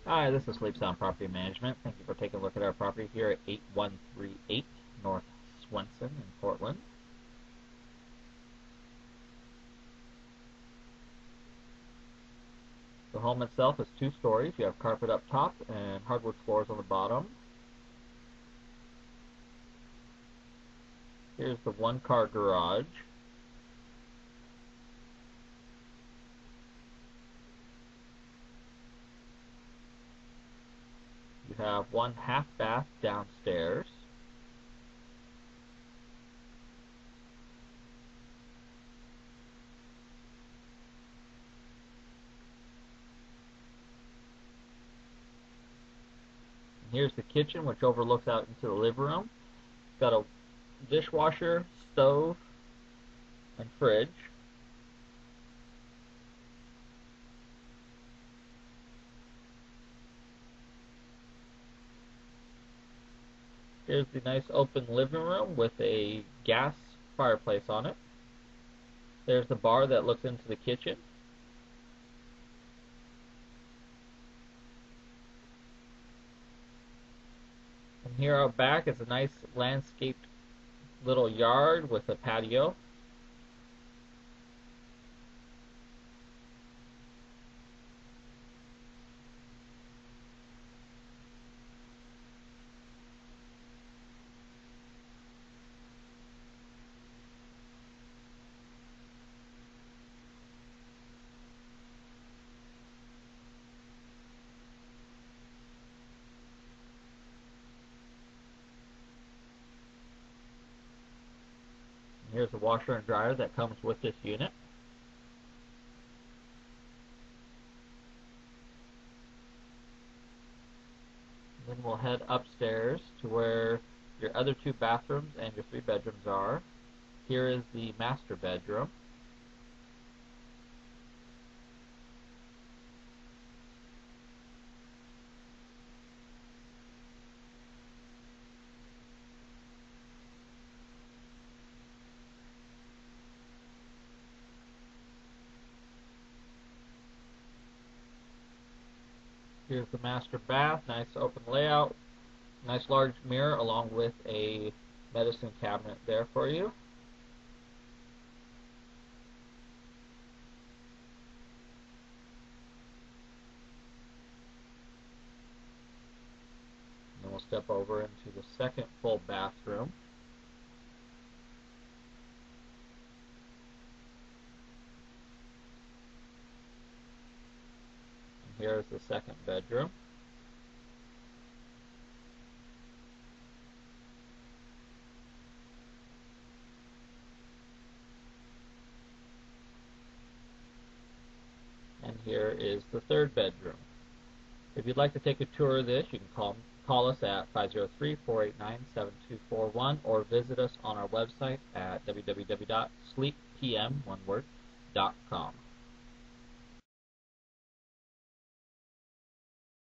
Hi, this is Sleep Sound Property Management. Thank you for taking a look at our property here at 8138 North Swenson in Portland. The home itself is 2 stories. You have carpet up top and hardwood floors on the bottom. Here's the 1-car garage. You have 1 half bath downstairs. And here's the kitchen, which overlooks out into the living room. It's got a dishwasher, stove, and fridge. Here's the nice open living room with a gas fireplace on it. There's the bar that looks into the kitchen. And here out back is a nice landscaped little yard with a patio. And here's the washer and dryer that comes with this unit. Then we'll head upstairs to where your other 2 bathrooms and your 3 bedrooms are. Here is the master bedroom. Here's the master bath, nice open layout, nice large mirror along with a medicine cabinet there for you. Then we'll step over into the second full bathroom. And here's the second bedroom. And here is the third bedroom. If you'd like to take a tour of this, you can call us at 503-489-7241 or visit us on our website at www.sleeppm.com.